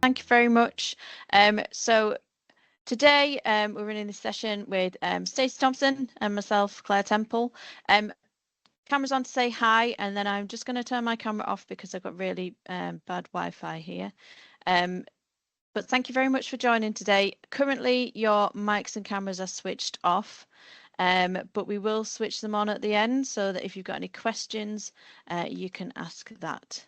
Thank you very much. So today we're running this session with Stacey Thompson and myself, Claire Temple. Camera's on to say hi, and then I'm just going to turn my camera off because I've got really bad Wi-Fi here. But thank you very much for joining today. Currently, your mics and cameras are switched off, but we will switch them on at the end so that if you've got any questions, you can ask that.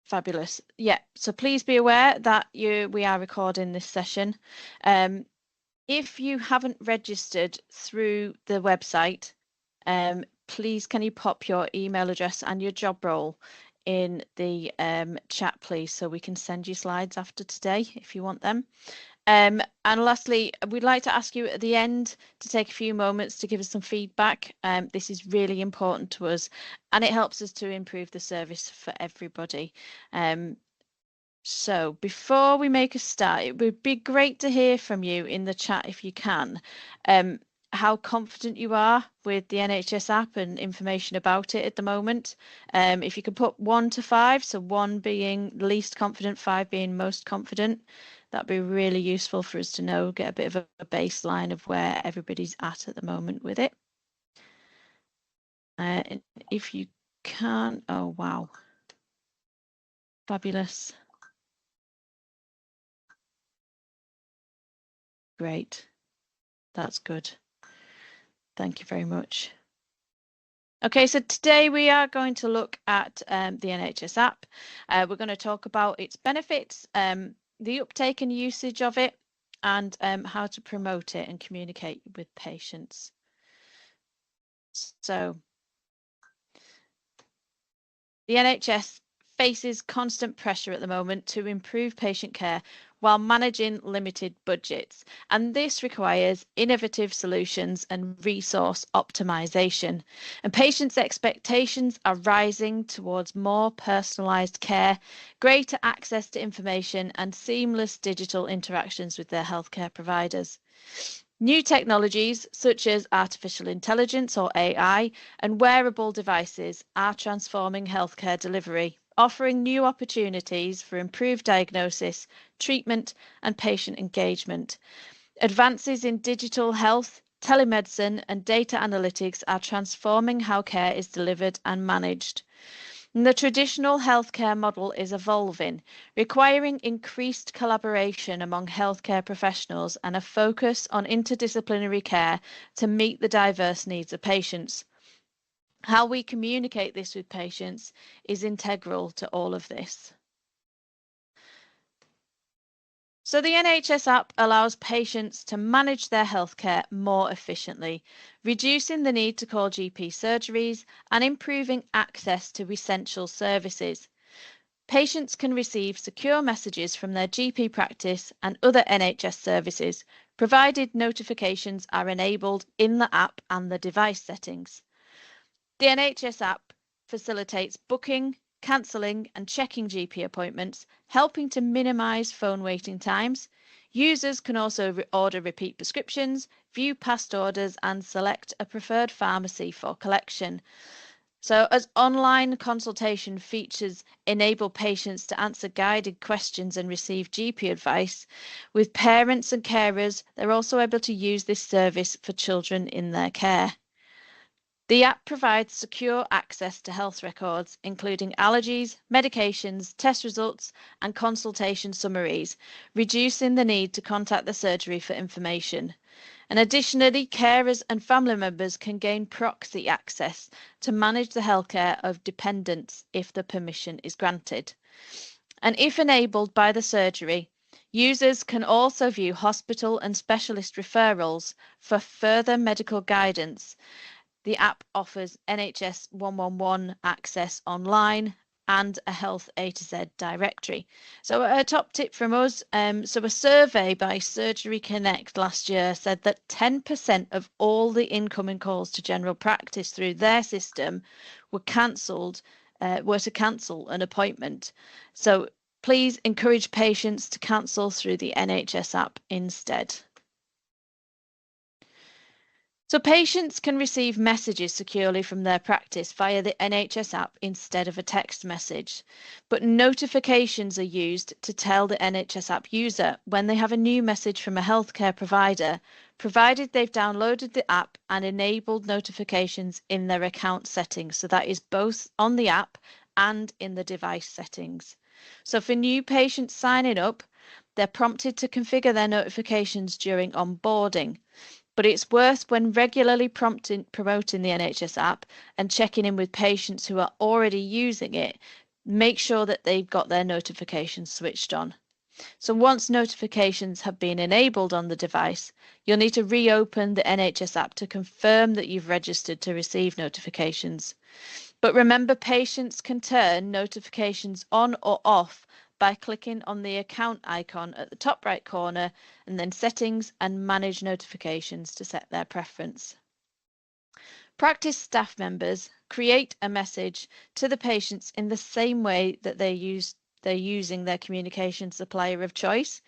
Fabulous. Yeah, so please be aware that we are recording this session. If you haven't registered through the website, please can you pop your email address and your job role in the chat, please, so we can send you slides after today if you want them. And lastly, we'd like to ask you at the end to take a few moments to give us some feedback. This is really important to us, and it helps us to improve the service for everybody. So before we make a start, it would be great to hear from you in the chat if you can, how confident you are with the NHS app and information about it at the moment. If you could put 1 to 5, so 1 being least confident, 5 being most confident, that'd be really useful for us to know, get a bit of a baseline of where everybody's at the moment with it. And if you can't, oh wow, fabulous. Great, that's good. Thank you very much. Okay, so today we are going to look at the NHS app. We're going to talk about its benefits, the uptake and usage of it, and how to promote it and communicate with patients. So the NHS faces constant pressure at the moment to improve patient care while managing limited budgets, and this requires innovative solutions and resource optimization. And patients' expectations are rising towards more personalized care, greater access to information, and seamless digital interactions with their healthcare providers. New technologies such as artificial intelligence or AI and wearable devices are transforming healthcare delivery, offering new opportunities for improved diagnosis, treatment, and patient engagement. Advances in digital health, telemedicine, and data analytics are transforming how care is delivered and managed. And the traditional healthcare model is evolving, requiring increased collaboration among healthcare professionals and a focus on interdisciplinary care to meet the diverse needs of patients. How we communicate this with patients is integral to all of this. So the NHS app allows patients to manage their healthcare more efficiently, reducing the need to call GP surgeries and improving access to essential services. Patients can receive secure messages from their GP practice and other NHS services, provided notifications are enabled in the app and the device settings. The NHS app facilitates booking, cancelling and checking GP appointments, helping to minimise phone waiting times. Users can also order repeat prescriptions, view past orders and select a preferred pharmacy for collection. So as online consultation features enable patients to answer guided questions and receive GP advice, with parents and carers, they're also able to use this service for children in their care. The app provides secure access to health records, including allergies, medications, test results, and consultation summaries, reducing the need to contact the surgery for information. And additionally, carers and family members can gain proxy access to manage the healthcare of dependents if the permission is granted. And if enabled by the surgery, users can also view hospital and specialist referrals for further medical guidance. The app offers NHS 111 access online and a Health A to Z directory. So a top tip from us, so a survey by Surgery Connect last year said that 10% of all the incoming calls to general practice through their system were to cancel an appointment. So please encourage patients to cancel through the NHS app instead. So patients can receive messages securely from their practice via the NHS app instead of a text message, but notifications are used to tell the NHS app user when they have a new message from a healthcare provider, provided they've downloaded the app and enabled notifications in their account settings. So that is both on the app and in the device settings. So for new patients signing up, they're prompted to configure their notifications during onboarding. But it's worth when regularly promoting the NHS app and checking in with patients who are already using it, make sure that they've got their notifications switched on. So once notifications have been enabled on the device, you'll need to reopen the NHS app to confirm that you've registered to receive notifications. But remember, patients can turn notifications on or off by clicking on the account icon at the top right corner and then settings and manage notifications to set their preference. Practice staff members create a message to the patients in the same way that they're using their communication supplier of choice.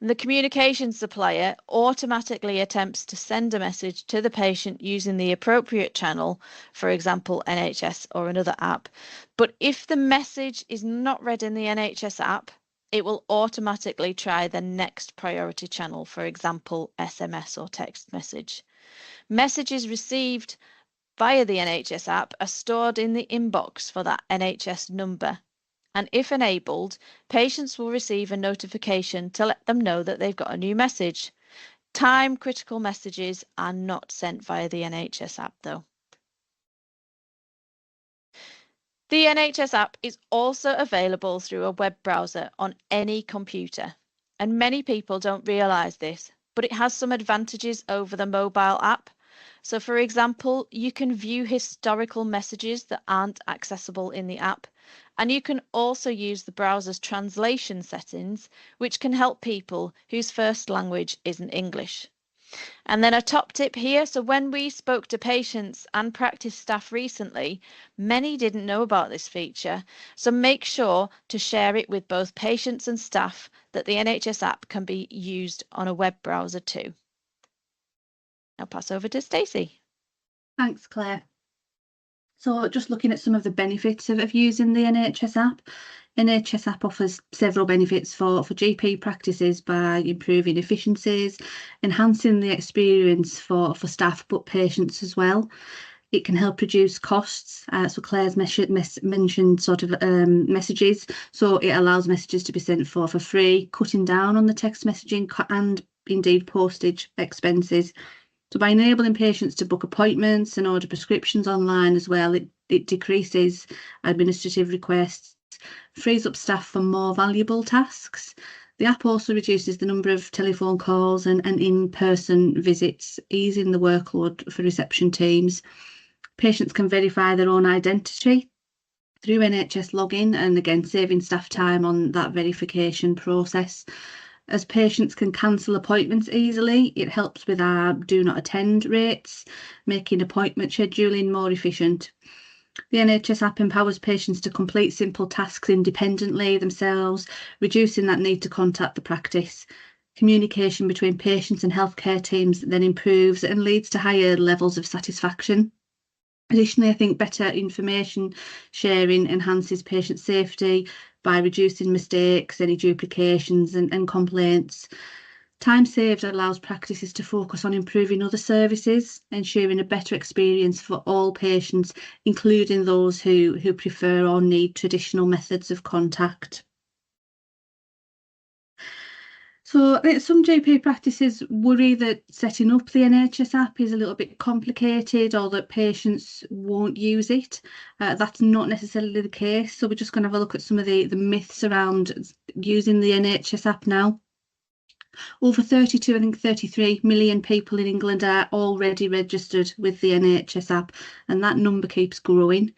And the communication supplier automatically attempts to send a message to the patient using the appropriate channel, for example, NHS or another app. But if the message is not read in the NHS app, it will automatically try the next priority channel, for example, SMS or text message. Messages received via the NHS app are stored in the inbox for that NHS number. And if enabled, patients will receive a notification to let them know that they've got a new message. Time-critical messages are not sent via the NHS app, though. The NHS app is also available through a web browser on any computer. And many people don't realise this, but it has some advantages over the mobile app. So, for example, you can view historical messages that aren't accessible in the app. And you can also use the browser's translation settings, which can help people whose first language isn't English. And then a top tip here. So when we spoke to patients and practice staff recently, many didn't know about this feature. So make sure to share it with both patients and staff that the NHS app can be used on a web browser too. I'll pass over to Stacey. Thanks, Claire. So just looking at some of the benefits of using the NHS app. NHS app offers several benefits for GP practices by improving efficiencies, enhancing the experience for staff but patients as well. It can help reduce costs. So Claire's mentioned sort of messages. So it allows messages to be sent for free, cutting down on the text messaging and indeed postage expenses. So by enabling patients to book appointments and order prescriptions online as well, it decreases administrative requests, frees up staff for more valuable tasks. The app also reduces the number of telephone calls and in-person visits, easing the workload for reception teams. Patients can verify their own identity through NHS login and again saving staff time on that verification process. As patients can cancel appointments easily, it helps with our do not attend rates, making appointment scheduling more efficient. The NHS app empowers patients to complete simple tasks independently themselves, reducing that need to contact the practice. Communication between patients and healthcare teams then improves and leads to higher levels of satisfaction. Additionally, I think better information sharing enhances patient safety by reducing mistakes, any duplications and complaints. Time saved allows practices to focus on improving other services, ensuring a better experience for all patients, including those who prefer or need traditional methods of contact. So some GP practices worry that setting up the NHS app is a little bit complicated or that patients won't use it. That's not necessarily the case. So we're just going to have a look at some of the myths around using the NHS app now. Over 33 million people in England are already registered with the NHS app, and that number keeps growing.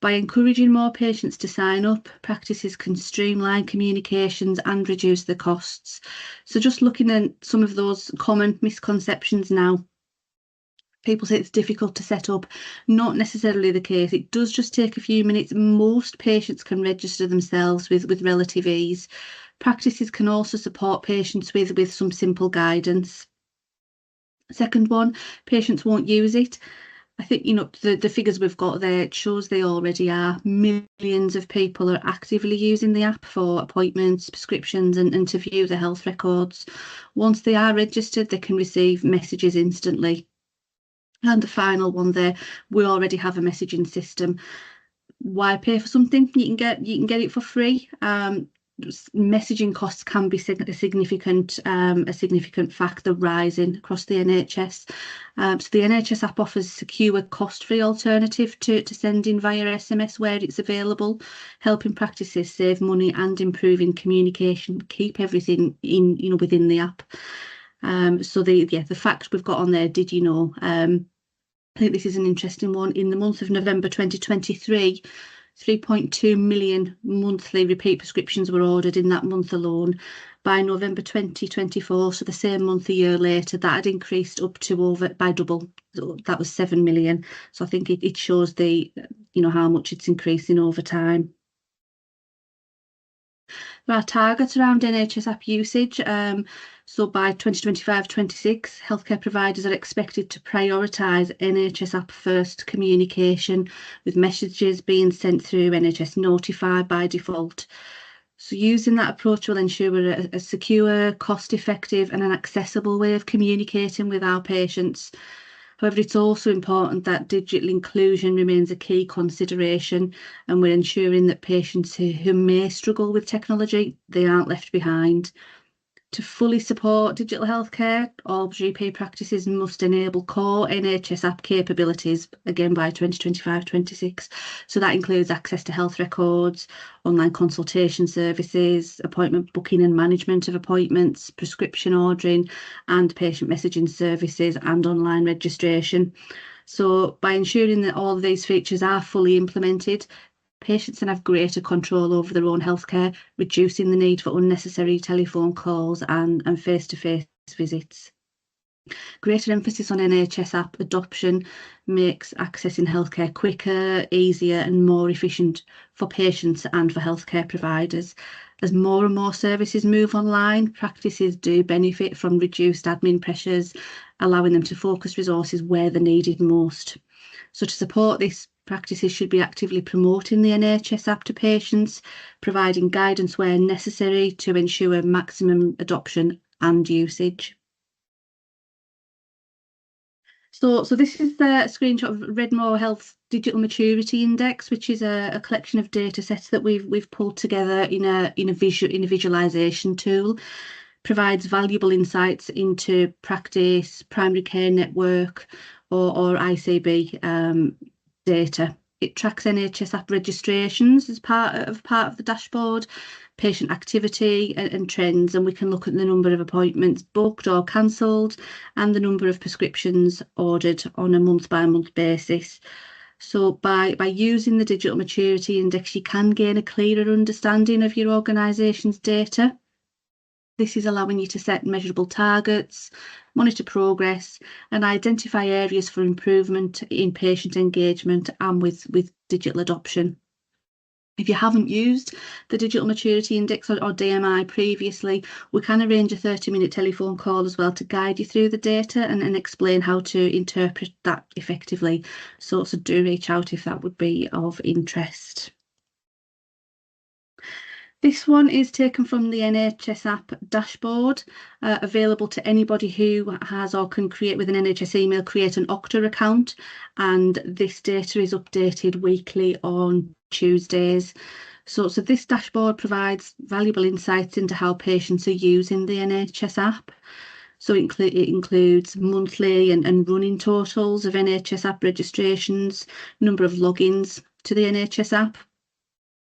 By encouraging more patients to sign up, practices can streamline communications and reduce the costs. So just looking at some of those common misconceptions now. People say it's difficult to set up. Not necessarily the case. It does just take a few minutes. Most patients can register themselves with relative ease. Practices can also support patients with some simple guidance. Second one, patients won't use it. I think, the figures we've got there, it shows they already are. Millions of people are actively using the app for appointments, prescriptions, and to view the health records. Once they are registered, they can receive messages instantly. And the final one there, we already have a messaging system. Why pay for something you can get it for free? Messaging costs can be a significant factor rising across the NHS. So the NHS app offers a secure, cost-free alternative to sending via SMS where it's available, helping practices save money and improving communication, keep everything within the app. So the fact we've got on there, did you know? I think this is an interesting one. In the month of November 2023, 3.2 million monthly repeat prescriptions were ordered in that month alone. By November 2024, so the same month a year later, that had increased up to by double. So that was 7 million. So I think it shows how much it's increasing over time. There are targets around NHS app usage. So by 2025-26, healthcare providers are expected to prioritise NHS app first communication, with messages being sent through NHS Notify by default. So using that approach will ensure a secure, cost-effective and an accessible way of communicating with our patients. However, it's also important that digital inclusion remains a key consideration, and we're ensuring that patients who may struggle with technology, they aren't left behind. To fully support digital healthcare, all GP practices must enable core NHS app capabilities, again by 2025-26. So that includes access to health records, online consultation services, appointment booking and management of appointments, prescription ordering, and patient messaging services and online registration. So by ensuring that all of these features are fully implemented, patients can have greater control over their own healthcare, reducing the need for unnecessary telephone calls and face-to-face visits. Greater emphasis on NHS app adoption makes accessing healthcare quicker, easier and more efficient for patients and for healthcare providers. As more and more services move online, practices do benefit from reduced admin pressures, allowing them to focus resources where they're needed most. So to support this, practices should be actively promoting the NHS app to patients, providing guidance where necessary to ensure maximum adoption and usage. So this is the screenshot of Redmore Health's Digital Maturity Index, which is a collection of data sets that we've pulled together in a visualization tool. Provides valuable insights into practice, primary care network, or ICB data. It tracks NHS app registrations as part of the dashboard, patient activity and trends, and we can look at the number of appointments booked or cancelled and the number of prescriptions ordered on a month-by-month basis. So by using the Digital Maturity Index, you can gain a clearer understanding of your organisation's data. This is allowing you to set measurable targets, monitor progress, and identify areas for improvement in patient engagement and with digital adoption. If you haven't used the Digital Maturity Index or DMI previously, we can arrange a 30-minute telephone call as well to guide you through the data and explain how to interpret that effectively. So do reach out if that would be of interest. This one is taken from the NHS App dashboard, available to anybody who has or can create with an NHS email, create an Okta account, and this data is updated weekly on Tuesdays. So this dashboard provides valuable insights into how patients are using the NHS App. So it includes monthly and running totals of NHS App registrations, number of logins to the NHS App,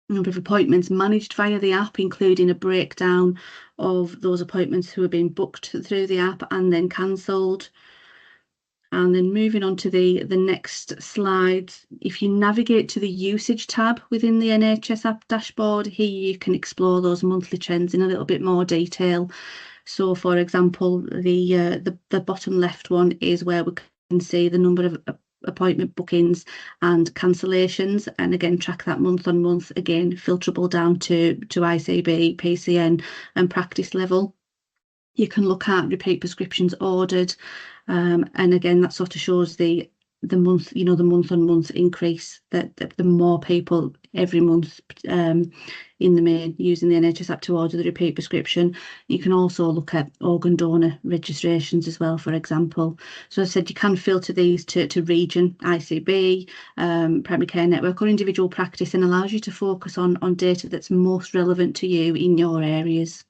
number of appointments managed via the app, including a breakdown of those appointments who are being booked through the app and then cancelled. And then moving on to the next slide, if you navigate to the usage tab within the NHS app dashboard, here you can explore those monthly trends in a little bit more detail. So for example, the bottom left one is where we can see the number of appointment bookings and cancellations, and again track that month on month, again filterable down to ICB, PCN and practice level. You can look at repeat prescriptions ordered, and again that sort of shows the month, the month on month increase, that the more people every month in the main using the NHS app to order the repeat prescription. You can also look at organ donor registrations as well, for example. So as I said, you can filter these to region, ICB, primary care network or individual practice, and allows you to focus on data that's most relevant to you in your areas.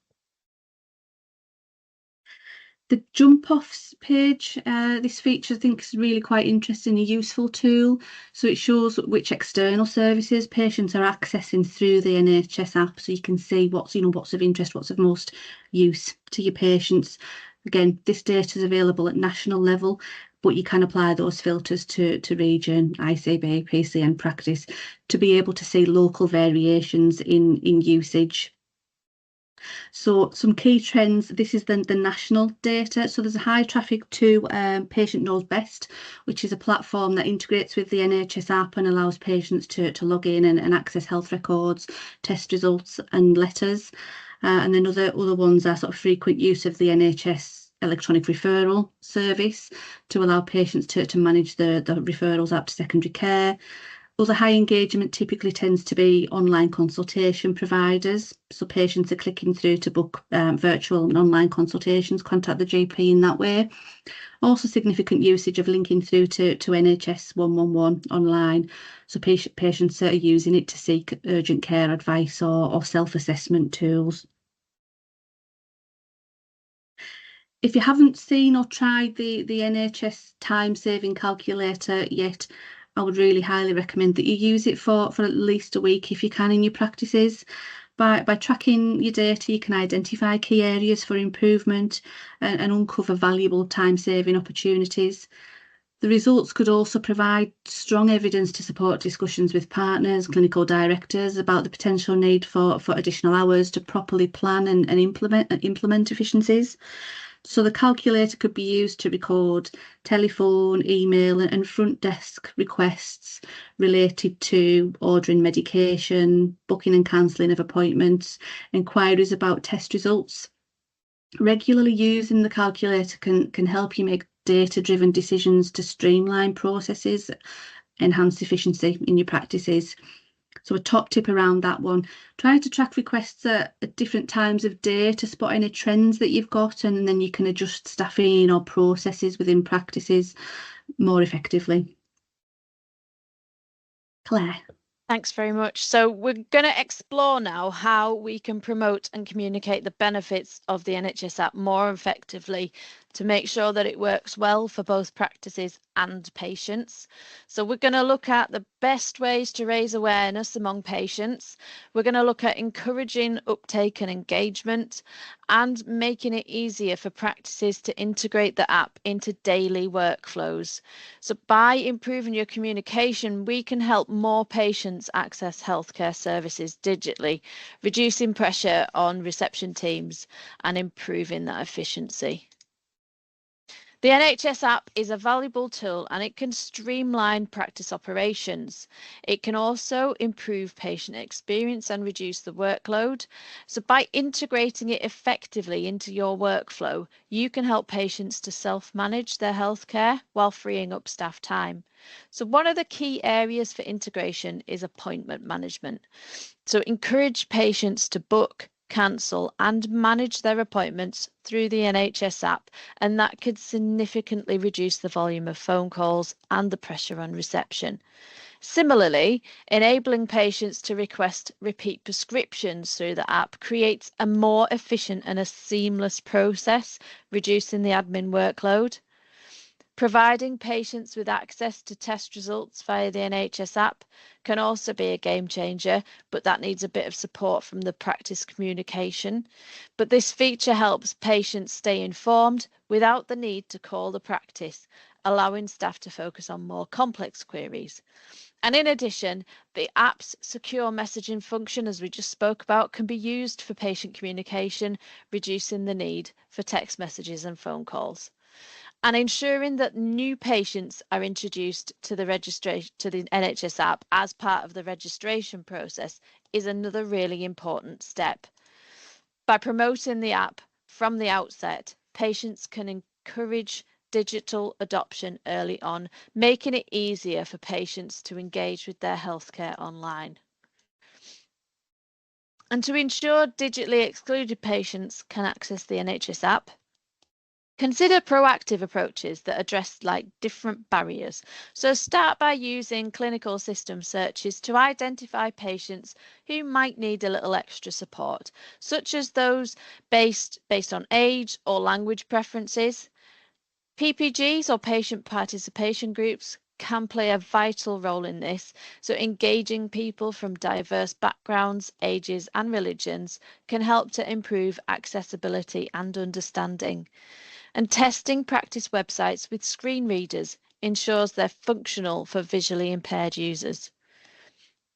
The jump offs page, this feature I think is really quite interesting, a useful tool. So it shows which external services patients are accessing through the NHS app, so you can see what's of interest, what's of most use to your patients. Again, this data is available at national level, but you can apply those filters to region, ICB, PCN practice to be able to see local variations in usage. So some key trends, this is the national data. So there's a high traffic to Patient Knows Best, which is a platform that integrates with the NHS app and allows patients to log in and access health records, test results and letters. And then other ones are sort of frequent use of the NHS electronic referral service to allow patients to manage the referrals out to secondary care. Other high engagement typically tends to be online consultation providers. So patients are clicking through to book virtual and online consultations, contact the GP in that way. Also significant usage of linking through to NHS 111 online. So patients are using it to seek urgent care advice or self-assessment tools. If you haven't seen or tried the NHS time-saving calculator yet, I would really highly recommend that you use it for at least a week if you can in your practices. By tracking your data, you can identify key areas for improvement and uncover valuable time-saving opportunities. The results could also provide strong evidence to support discussions with partners, clinical directors about the potential need for additional hours to properly plan and implement efficiencies. So the calculator could be used to record telephone, email and front desk requests related to ordering medication, booking and cancelling of appointments, inquiries about test results. Regularly using the calculator can help you make data-driven decisions to streamline processes, enhance efficiency in your practices. So a top tip around that one, try to track requests at different times of day to spot any trends that you've got, and then you can adjust staffing or processes within practices more effectively. Claire. Thanks very much. So we're going to explore now how we can promote and communicate the benefits of the NHS app more effectively to make sure that it works well for both practices and patients. So we're going to look at the best ways to raise awareness among patients. We're going to look at encouraging uptake and engagement and making it easier for practices to integrate the app into daily workflows. So by improving your communication, we can help more patients access healthcare services digitally, reducing pressure on reception teams and improving that efficiency. The NHS app is a valuable tool and it can streamline practice operations. It can also improve patient experience and reduce the workload. So by integrating it effectively into your workflow, you can help patients to self-manage their healthcare while freeing up staff time. So one of the key areas for integration is appointment management. So encourage patients to book, cancel and manage their appointments through the NHS app, and that could significantly reduce the volume of phone calls and the pressure on reception. Similarly, enabling patients to request repeat prescriptions through the app creates a more efficient and a seamless process, reducing the admin workload. Providing patients with access to test results via the NHS app can also be a game changer, but that needs a bit of support from the practice communication. But this feature helps patients stay informed without the need to call the practice, allowing staff to focus on more complex queries. And in addition, the app's secure messaging function, as we just spoke about, can be used for patient communication, reducing the need for text messages and phone calls. And ensuring that new patients are introduced to the NHS app as part of the registration process is another really important step. By promoting the app from the outset, patients can encourage digital adoption early on, making it easier for patients to engage with their healthcare online. And to ensure digitally excluded patients can access the NHS app, consider proactive approaches that address different barriers. So start by using clinical system searches to identify patients who might need a little extra support, such as those based on age or language preferences. PPGs or patient participation groups can play a vital role in this. So engaging people from diverse backgrounds, ages and religions can help to improve accessibility and understanding. And testing practice websites with screen readers ensures they're functional for visually impaired users.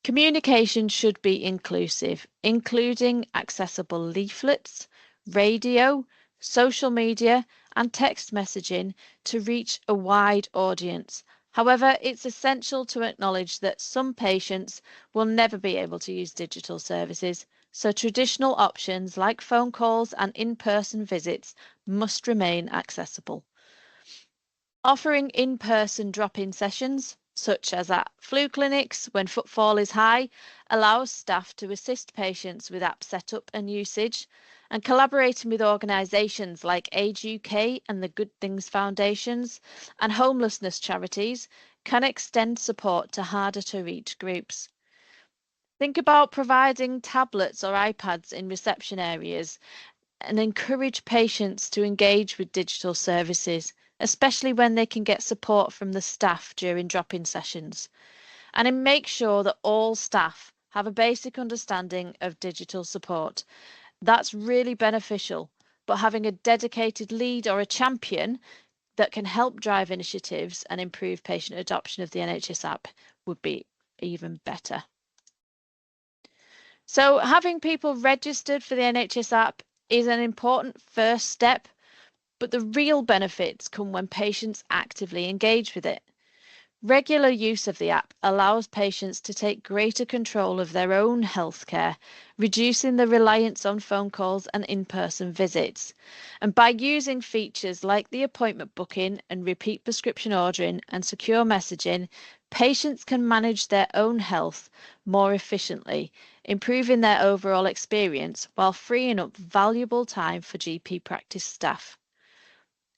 Communication should be inclusive, including accessible leaflets, radio, social media, and text messaging to reach a wide audience. However, it's essential to acknowledge that some patients will never be able to use digital services, so traditional options like phone calls and in-person visits must remain accessible. Offering in-person drop-in sessions, such as at flu clinics when footfall is high, allows staff to assist patients with app setup and usage, and collaborating with organisations like Age UK and the Good Things Foundations and homelessness charities can extend support to harder to reach groups. Think about providing tablets or iPads in reception areas and encourage patients to engage with digital services, especially when they can get support from the staff during drop-in sessions. And then make sure that all staff have a basic understanding of digital support. That's really beneficial, but having a dedicated lead or a champion that can help drive initiatives and improve patient adoption of the NHS app would be even better. So having people registered for the NHS app is an important first step, but the real benefits come when patients actively engage with it. Regular use of the app allows patients to take greater control of their own healthcare, reducing the reliance on phone calls and in-person visits. And by using features like the appointment booking and repeat prescription ordering and secure messaging, patients can manage their own health more efficiently, improving their overall experience while freeing up valuable time for GP practice staff.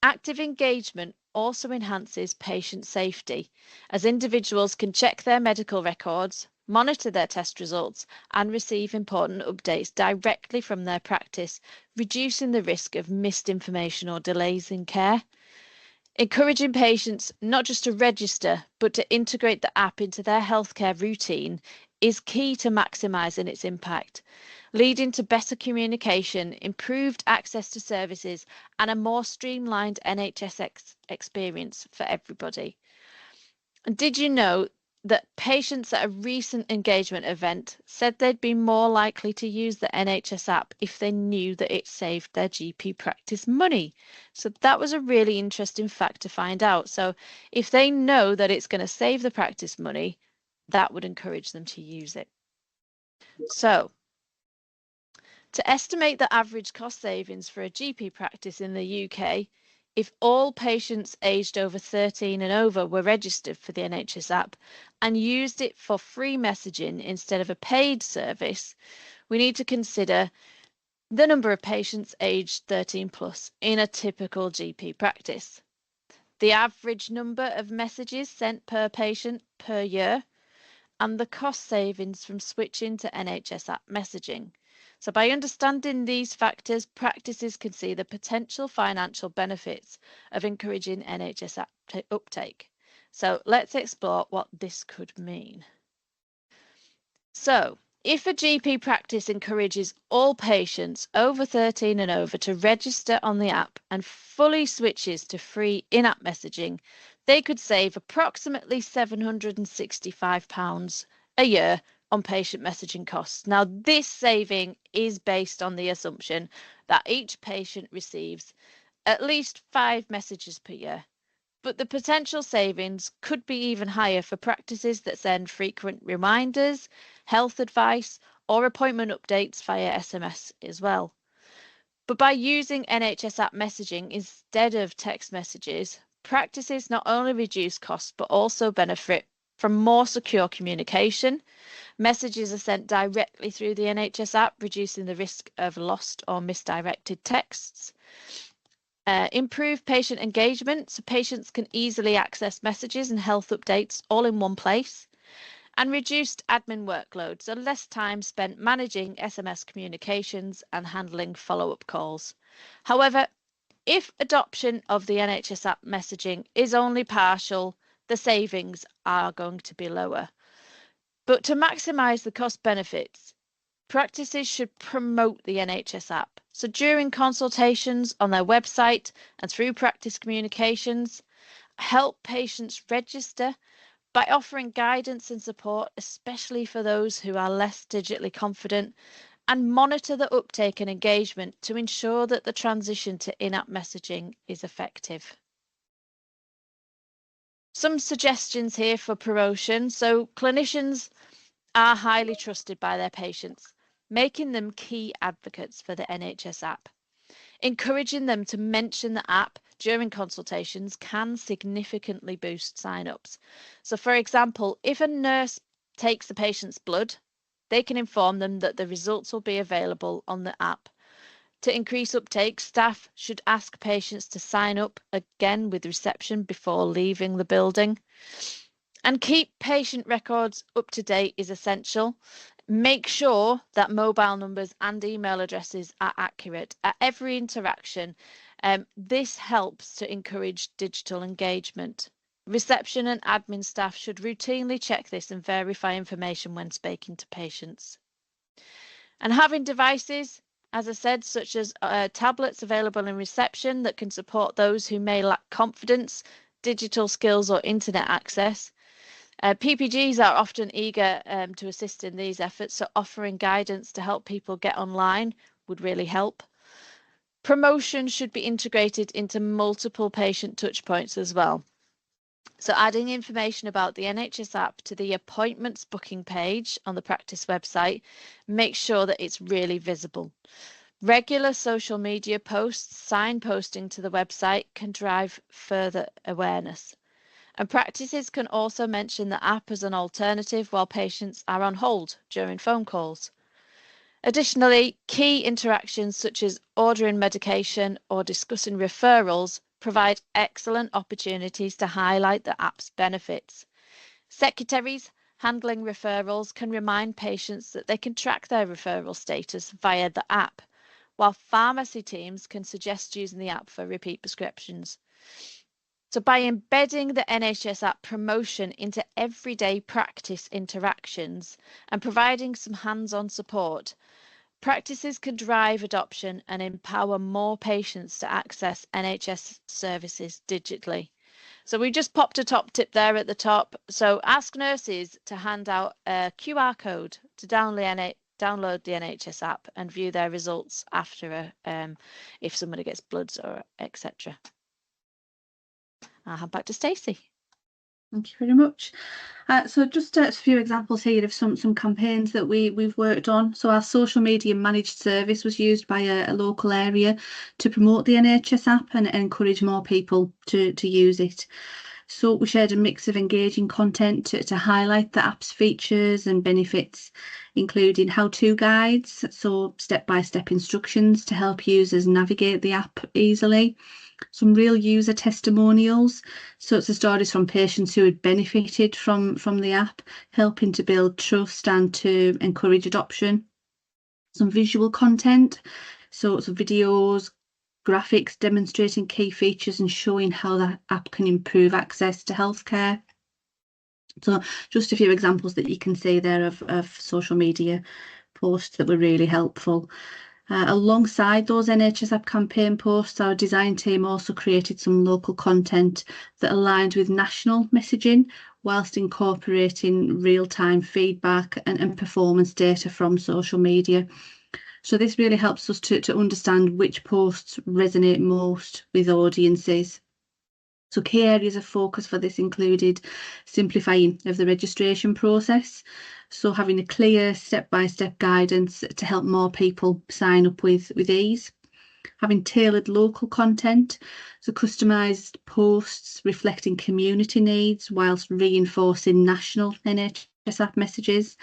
Active engagement also enhances patient safety, as individuals can check their medical records, monitor their test results, and receive important updates directly from their practice, reducing the risk of missed information or delays in care. Encouraging patients not just to register, but to integrate the app into their healthcare routine is key to maximising its impact, leading to better communication, improved access to services, and a more streamlined NHS experience for everybody. And did you know that patients at a recent engagement event said they'd be more likely to use the NHS app if they knew that it saved their GP practice money? So that was a really interesting fact to find out. So if they know that it's going to save the practice money, that would encourage them to use it. So to estimate the average cost savings for a GP practice in the UK, if all patients aged over 13 and over were registered for the NHS app and used it for free messaging instead of a paid service, we need to consider the number of patients aged 13 plus in a typical GP practice, the average number of messages sent per patient per year, and the cost savings from switching to NHS app messaging. So by understanding these factors, practices can see the potential financial benefits of encouraging NHS uptake. So let's explore what this could mean. So if a GP practice encourages all patients over 13 and over to register on the app and fully switches to free in-app messaging, they could save approximately £765 a year on patient messaging costs. Now, this saving is based on the assumption that each patient receives at least 5 messages per year, but the potential savings could be even higher for practices that send frequent reminders, health advice, or appointment updates via SMS as well. But by using NHS App messaging instead of text messages, practices not only reduce costs but also benefit from more secure communication. Messages are sent directly through the NHS App, reducing the risk of lost or misdirected texts. Improve patient engagement, so patients can easily access messages and health updates all in one place. And reduced admin workload, so less time spent managing SMS communications and handling follow-up calls. However, if adoption of the NHS App messaging is only partial, the savings are going to be lower. But to maximise the cost benefits, practices should promote the NHS App. So during consultations on their website and through practice communications, help patients register by offering guidance and support, especially for those who are less digitally confident, and monitor the uptake and engagement to ensure that the transition to in-app messaging is effective. Some suggestions here for promotion. So clinicians are highly trusted by their patients, making them key advocates for the NHS App. Encouraging them to mention the app during consultations can significantly boost sign-ups. So for example, if a nurse takes the patient's blood, they can inform them that the results will be available on the app. To increase uptake, staff should ask patients to sign up again with reception before leaving the building. And keep patient records up to date is essential. Make sure that mobile numbers and email addresses are accurate at every interaction. This helps to encourage digital engagement. Reception and admin staff should routinely check this and verify information when speaking to patients. And having devices, as I said, such as tablets available in reception that can support those who may lack confidence, digital skills or internet access. PPGs are often eager to assist in these efforts, so offering guidance to help people get online would really help. Promotion should be integrated into multiple patient touchpoints as well. So adding information about the NHS App to the appointments booking page on the practice website makes sure that it's really visible. Regular social media posts, signposting to the website can drive further awareness. And practices can also mention the app as an alternative while patients are on hold during phone calls. Additionally, key interactions such as ordering medication or discussing referrals provide excellent opportunities to highlight the app's benefits. Secretaries handling referrals can remind patients that they can track their referral status via the app, while pharmacy teams can suggest using the app for repeat prescriptions. So by embedding the NHS App promotion into everyday practice interactions and providing some hands-on support, practices can drive adoption and empower more patients to access NHS services digitally. So we just popped a top tip there at the top. So ask nurses to hand out a QR code to download the NHS App and view their results after if somebody gets bloods or etc. I'll hand back to Stacey. Thank you very much. So just a few examples here of some campaigns that we've worked on. So our social media managed service was used by a local area to promote the NHS App and encourage more people to use it. So we shared a mix of engaging content to highlight the app's features and benefits, including how-to guides, so step-by-step instructions to help users navigate the app easily. Some real user testimonials, so it's the stories from patients who had benefited from the app, helping to build trust and to encourage adoption. Some visual content, so it's videos, graphics demonstrating key features and showing how that app can improve access to healthcare. So just a few examples that you can see there of social media posts that were really helpful. Alongside those NHS App campaign posts, our design team also created some local content that aligned with national messaging whilst incorporating real-time feedback and performance data from social media. So this really helps us to understand which posts resonate most with audiences. So key areas of focus for this included simplifying of the registration process, so having a clear step-by-step guidance to help more people sign up with ease. having tailored local content, so customised posts reflecting community needs whilst reinforcing national NHS App messages,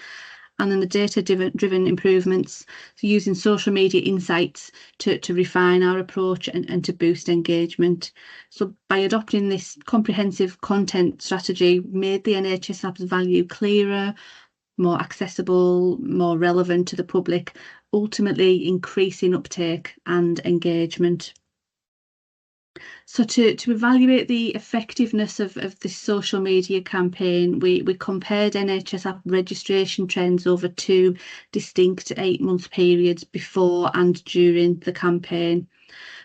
and then the data-driven improvements, so using social media insights to refine our approach and to boost engagement. So by adopting this comprehensive content strategy, made the NHS App's value clearer, more accessible, more relevant to the public, ultimately increasing uptake and engagement. So to evaluate the effectiveness of this social media campaign, we compared NHS App registration trends over 2 distinct 8-month periods before and during the campaign.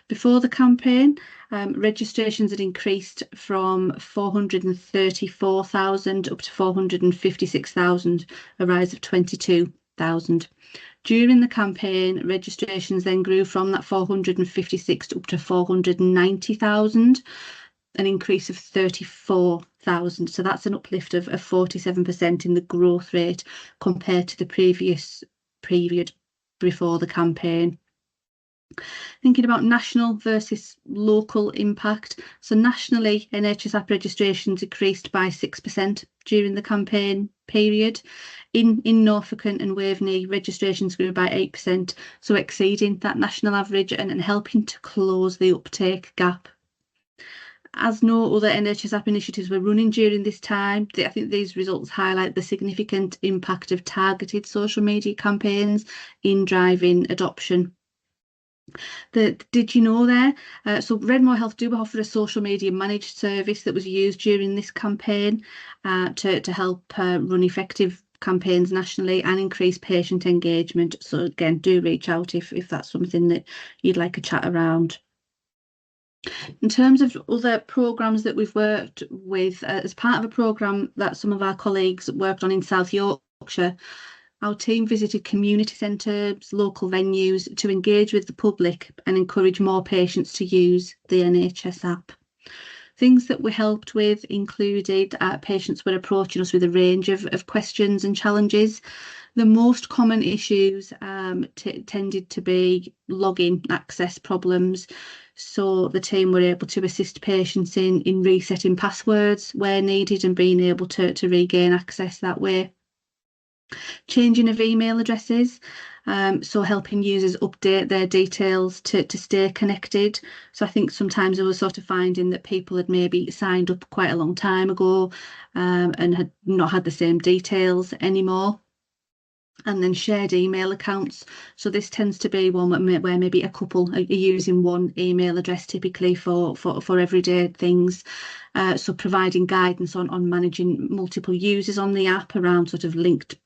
Before the campaign, registrations had increased from 434,000 up to 456,000, a rise of 22,000. During the campaign, registrations then grew from that 456 up to 490,000, an increase of 34,000. So that's an uplift of 47% in the growth rate compared to the previous period before the campaign. Thinking about national versus local impact. So nationally, NHS App registrations increased by 6% during the campaign period. In Norfolk and Waveney, registrations grew by 8%, so exceeding that national average and helping to close the uptake gap. As no other NHS App initiatives were running during this time, I think these results highlight the significant impact of targeted social media campaigns in driving adoption. Did you know there? So Redmore Health do offer a social media managed service that was used during this campaign to help run effective campaigns nationally and increase patient engagement. So again, do reach out if that's something that you'd like a chat around. In terms of other programmes that we've worked with, as part of a programme that some of our colleagues worked on in South Yorkshire, our team visited community centres, local venues to engage with the public and encourage more patients to use the NHS App. Things that we helped with included patients were approaching us with a range of questions and challenges. The most common issues tended to be login access problems. So the team were able to assist patients in resetting passwords where needed and being able to regain access that way. Changing of email addresses, so helping users update their details to stay connected. So I think sometimes I was sort of finding that people had maybe signed up quite a long time ago and had not had the same details anymore. And then shared email accounts. So this tends to be one where maybe a couple are using one email address typically for everyday things. So providing guidance on managing multiple users on the app around sort of linked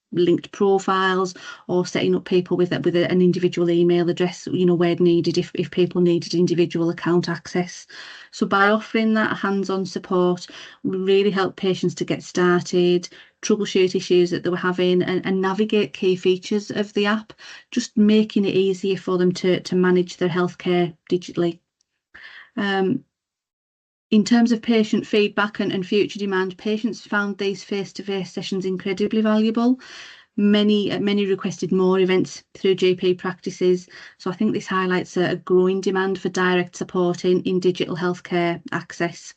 profiles, or setting up people with an individual email address, where needed if people needed individual account access. So by offering that hands-on support, we really help patients to get started, troubleshoot issues that they were having, and navigate key features of the app, just making it easier for them to manage their healthcare digitally. In terms of patient feedback and future demand, patients found these face-to-face sessions incredibly valuable. Many requested more events through GP practices. So I think this highlights a growing demand for direct support in digital healthcare access.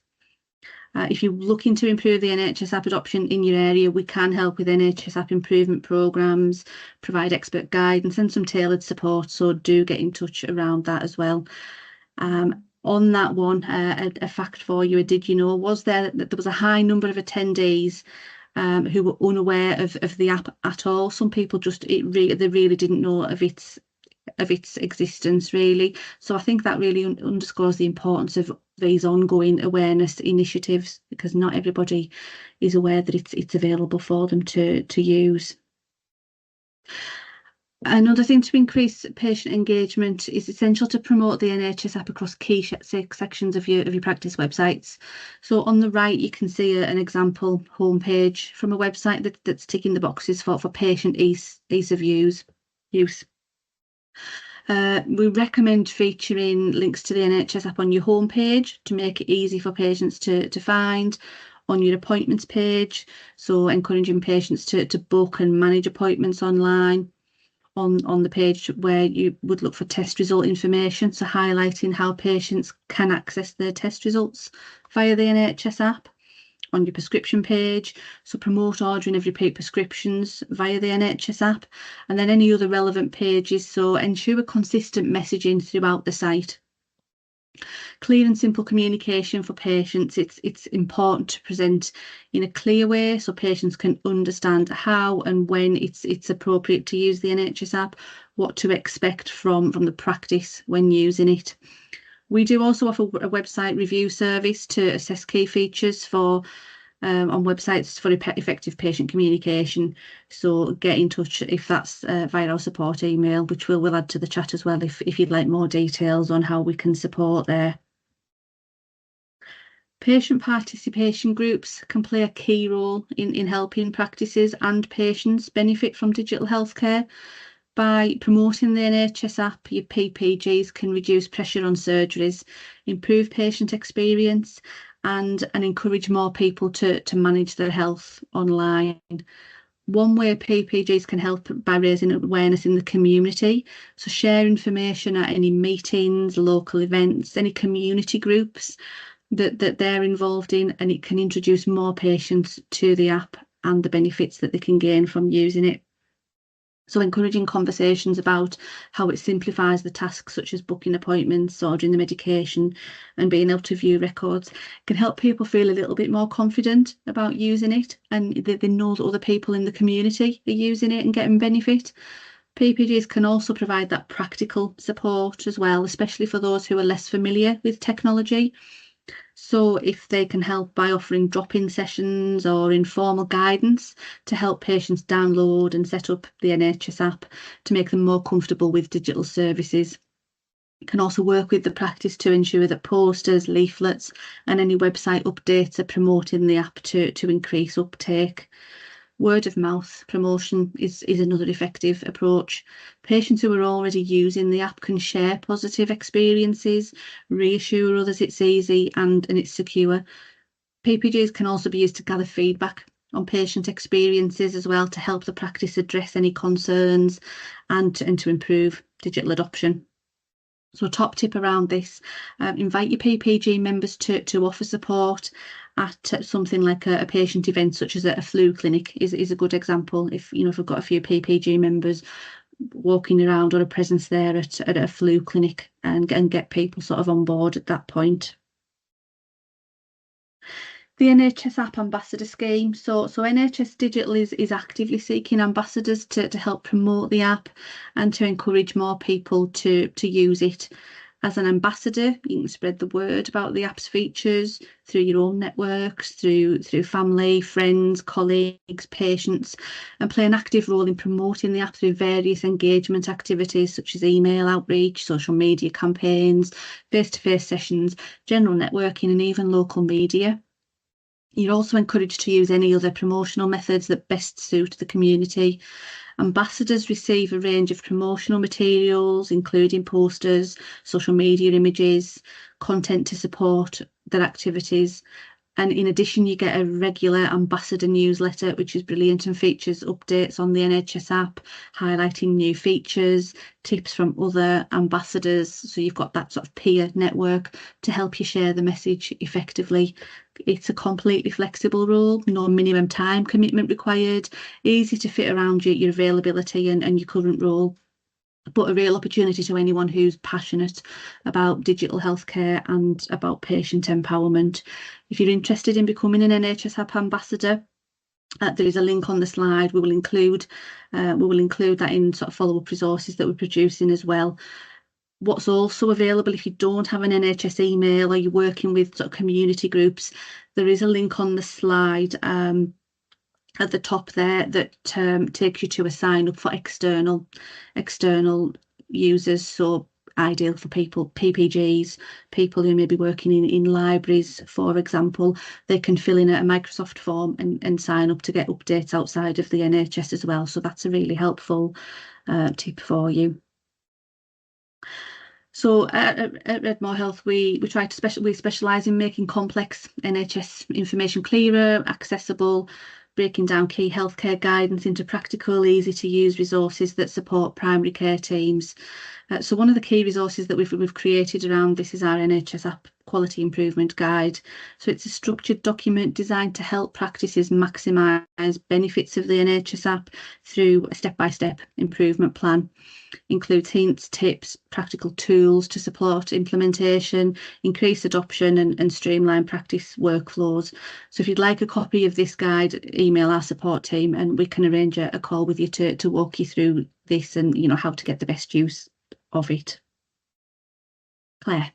If you're looking to improve the NHS App adoption in your area, we can help with NHS App improvement programmes, provide expert guidance and some tailored support. So do get in touch around that as well. On that one, a fact for you, did you know, was that there was a high number of attendees who were unaware of the app at all. Some people they really didn't know of its existence, really. So I think that really underscores the importance of these ongoing awareness initiatives, because not everybody is aware that it's available for them to use. Another thing to increase patient engagement is essential to promote the NHS App across key sections of your practice websites. So on the right, you can see an example homepage from a website that's ticking the boxes for patient ease of use. We recommend featuring links to the NHS App on your homepage to make it easy for patients to find, on your appointments page, so encouraging patients to book and manage appointments online, on the page where you would look for test result information, so highlighting how patients can access their test results via the NHS app. On your prescription page, so promote ordering of repeat prescriptions via the NHS app, and then any other relevant pages, so ensure consistent messaging throughout the site. Clear and simple communication for patients. It's important to present in a clear way so patients can understand how and when it's appropriate to use the NHS app, what to expect from the practice when using it. We do also offer a website review service to assess key features for on websites for effective patient communication. So get in touch if that's via our support email, which we'll add to the chat as well if you'd like more details on how we can support there. Patient participation groups can play a key role in helping practices and patients benefit from digital healthcare. By promoting the NHS app, your PPGs can reduce pressure on surgeries, improve patient experience, and encourage more people to manage their health online. One way PPGs can help by raising awareness in the community. So share information at any meetings, local events, any community groups that they're involved in, and it can introduce more patients to the app and the benefits that they can gain from using it. So encouraging conversations about how it simplifies the tasks such as booking appointments, ordering the medication and being able to view records can help people feel a little bit more confident about using it, and they know that other people in the community are using it and getting benefit. PPGs can also provide that practical support as well, especially for those who are less familiar with technology. So if they can help by offering drop-in sessions or informal guidance to help patients download and set up the NHS app to make them more comfortable with digital services. It can also work with the practice to ensure that posters, leaflets and any website updates are promoting the app to increase uptake. Word of mouth promotion is another effective approach. Patients who are already using the app can share positive experiences, reassure others it's easy and it's secure. PPGs can also be used to gather feedback on patient experiences as well, to help the practice address any concerns and to improve digital adoption. So a top tip around this, invite your PPG members to offer support at something like a patient event, such as a flu clinic is a good example. If we've got a few PPG members walking around or a presence there at a flu clinic, and get people sort of on board at that point. The NHS App Ambassador Scheme. So NHS Digital is actively seeking ambassadors to help promote the app and to encourage more people to use it. As an ambassador, you can spread the word about the app's features through your own networks, through family, friends, colleagues, patients, and play an active role in promoting the app through various engagement activities such as email outreach, social media campaigns, face-to-face sessions, general networking, and even local media. You're also encouraged to use any other promotional methods that best suit the community. Ambassadors receive a range of promotional materials, including posters, social media images, content to support their activities. And in addition, you get a regular ambassador newsletter, which is brilliant and features updates on the NHS app, highlighting new features, tips from other ambassadors. So you've got that sort of peer network to help you share the message effectively. It's a completely flexible role, no minimum time commitment required, easy to fit around your availability and your current role, but a real opportunity to anyone who's passionate about digital healthcare and about patient empowerment. If you're interested in becoming an NHS App ambassador, there is a link on the slide. We will include that in sort of follow-up resources that we're producing as well. What's also available if you don't have an NHS email or you're working with sort of community groups, there is a link on the slide at the top there that takes you to a sign up for external users. So ideal for PPGs, people who may be working in libraries, for example. They can fill in a Microsoft form and sign up to get updates outside of the NHS as well. So that's a really helpful tip for you. So at Redmore Health, we try to specialise in making complex NHS information clearer, accessible, breaking down key healthcare guidance into practical, easy to use resources that support primary care teams. So one of the key resources that we've created around this is our NHS App Quality Improvement Guide. So it's a structured document designed to help practices maximise benefits of the NHS App through a step-by-step improvement plan. Includes hints, tips, practical tools to support implementation, increase adoption and streamline practice workflows. So if you'd like a copy of this guide, email our support team and we can arrange a call with you to walk you through this and how to get the best use of it. Claire.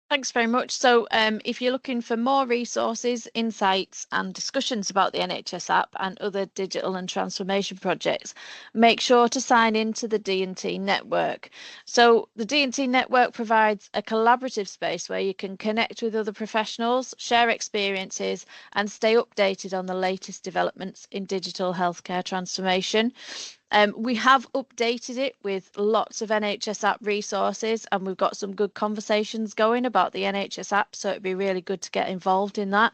Thanks very much. So if you're looking for more resources, insights and discussions about the NHS App and other digital and transformation projects, make sure to sign into the D&T network. So the D&T network provides a collaborative space where you can connect with other professionals, share experiences and stay updated on the latest developments in digital healthcare transformation. We have updated it with lots of NHS App resources and we've got some good conversations going about the NHS App, so it'd be really good to get involved in that.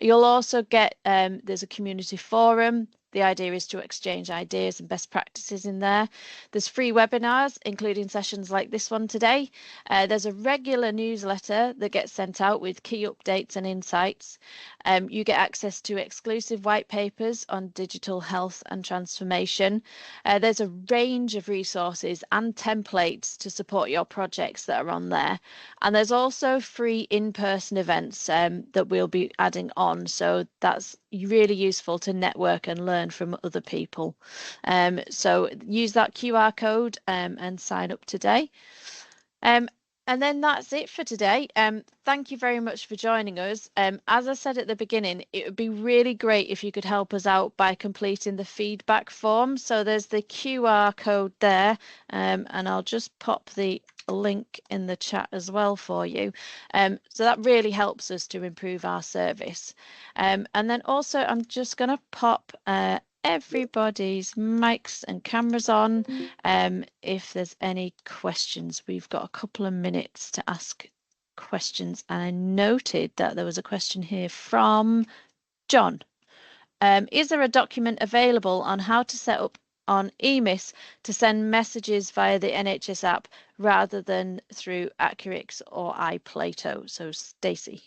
You'll also get, there's a community forum. The idea is to exchange ideas and best practices in there. There's free webinars, including sessions like this one today. There's a regular newsletter that gets sent out with key updates and insights. You get access to exclusive white papers on digital health and transformation. There's a range of resources and templates to support your projects that are on there. And there's also free in-person events that we'll be adding on. So that's really useful to network and learn from other people. So use that QR code and sign up today. And then that's it for today. Thank you very much for joining us. As I said at the beginning, it would be really great if you could help us out by completing the feedback form. So there's the QR code there, and I'll just pop the link in the chat as well for you. So that really helps us to improve our service. And then also I'm just going to pop everybody's mics and cameras on. If there's any questions, we've got a couple of minutes to ask questions. And I noted that there was a question here from John. Is there a document available on how to set up on EMIS to send messages via the NHS app rather than through Accurix or iPlato? So Stacey.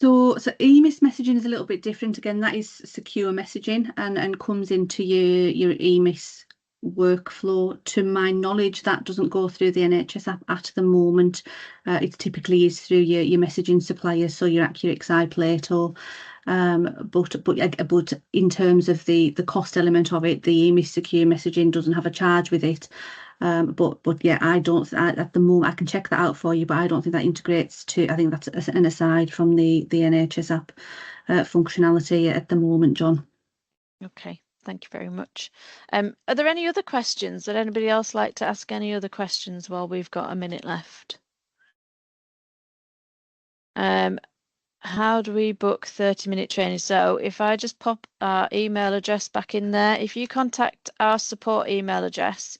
So EMIS messaging is a little bit different. Again, that is secure messaging and comes into your EMIS workflow. To my knowledge, that doesn't go through the NHS app at the moment. It typically is through your messaging suppliers, so your Accurix, iPlato. But in terms of the cost element of it, the EMIS secure messaging doesn't have a charge with it. But yeah, at the moment, I can check that out for you, but I don't think that integrates to, I think that's an aside from the NHS app functionality at the moment, John. Okay, thank you very much. Are there any other questions? Would anybody else like to ask any other questions while we've got a minute left? How do we book 30-minute training? So if I just pop our email address back in there, if you contact our support email address,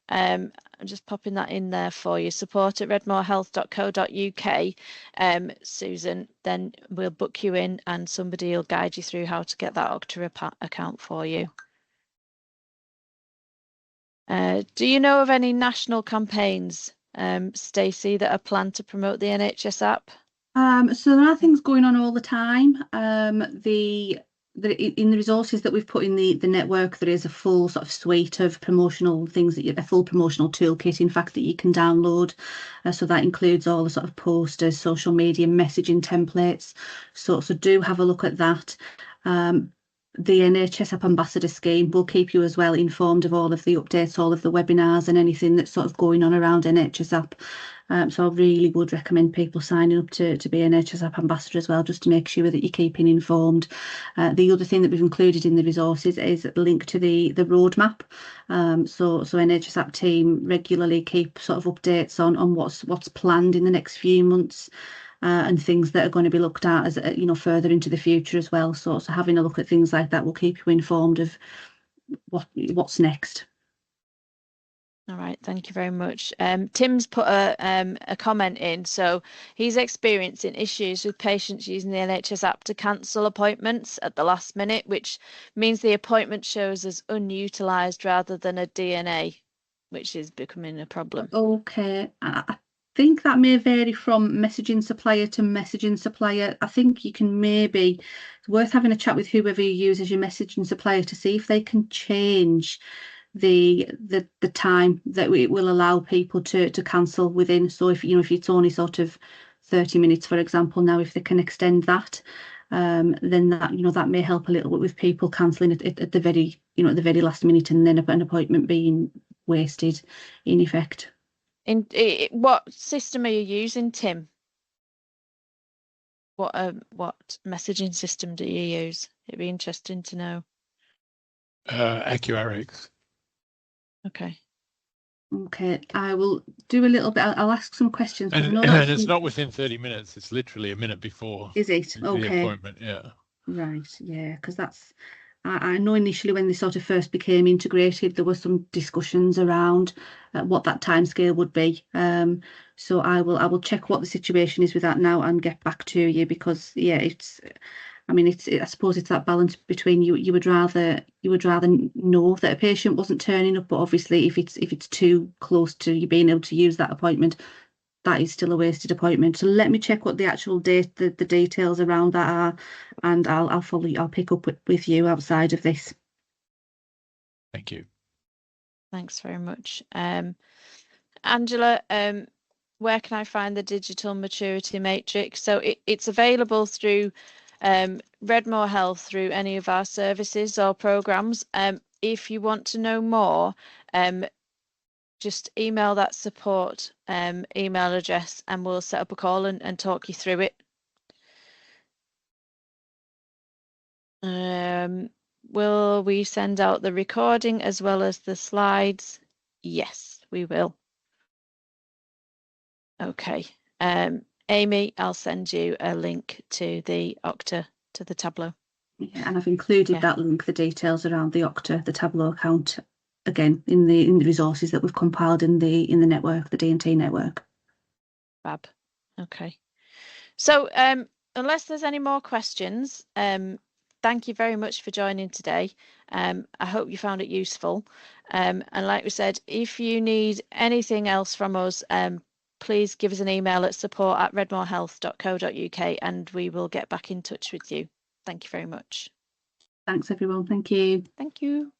I'm just popping that in there for you, support@redmorehealth.co.uk, Susan, then we'll book you in and somebody will guide you through how to get that Octa account for you. Do you know of any national campaigns, Stacey, that are planned to promote the NHS app? So there are things going on all the time. In the resources that we've put in the network, there is a full sort of suite of promotional things, a full promotional toolkit, in fact, that you can download. So that includes all the sort of posters, social media, messaging templates. So do have a look at that. The NHS App Ambassador Scheme will keep you as well informed of all of the updates, all of the webinars and anything that's sort of going on around NHS App. So I really would recommend people signing up to be NHS App Ambassador as well, just to make sure that you're keeping informed. The other thing that we've included in the resources is a link to the roadmap. So NHS App team regularly keep sort of updates on what's planned in the next few months. And things that are going to be looked at as further into the future as well. So having a look at things like that will keep you informed of what's next. All right, thank you very much. Tim's put a comment in. So he's experiencing issues with patients using the NHS app to cancel appointments at the last minute, which means the appointment shows as unutilised rather than a DNA, which is becoming a problem. Okay, I think that may vary from messaging supplier to messaging supplier. I think you can maybe, it's worth having a chat with whoever you use as your messaging supplier to see if they can change the time that it will allow people to cancel within. So if if it's only sort of 30 minutes, for example, now if they can extend that, then that that may help a little bit with people cancelling at the very at the very last minute, and then an appointment being wasted in effect. What system are you using, Tim? What messaging system do you use? It'd be interesting to know. AccuRx. Okay. Okay, I will do a little bit. I'll ask some questions. And it's not within 30 minutes. It's literally a minute before. Is it? Okay. The appointment, yeah. Right, yeah, because that's, I know initially when they sort of first became integrated, there were some discussions around what that timescale would be. So I will check what the situation is with that now and get back to you, because yeah, I suppose it's that balance between you would rather know that a patient wasn't turning up, but obviously if it's too close to you being able to use that appointment, that is still a wasted appointment. So let me check what the actual date, the details around that are, and I'll pick up with you outside of this. Thank you. Thanks very much. Angela, where can I find the digital maturity matrix? So it's available through Redmore Health, through any of our services or programs. If you want to know more, just email that support email address and we'll set up a call and talk you through it. Will we send out the recording as well as the slides? Yes, we will. Okay. Amy, I'll send you a link to the Okta, to the Tableau. Yeah, and I've included that link, the details around the Okta, the Tableau account, again in the resources that we've compiled in the network, the D&T network. Fab. Okay. So unless there's any more questions, thank you very much for joining today. I hope you found it useful. And like we said, if you need anything else from us, please give us an email at support@redmorehealth.co.uk and we will get back in touch with you. Thank you very much. Thanks, everyone. Thank you. Thank you.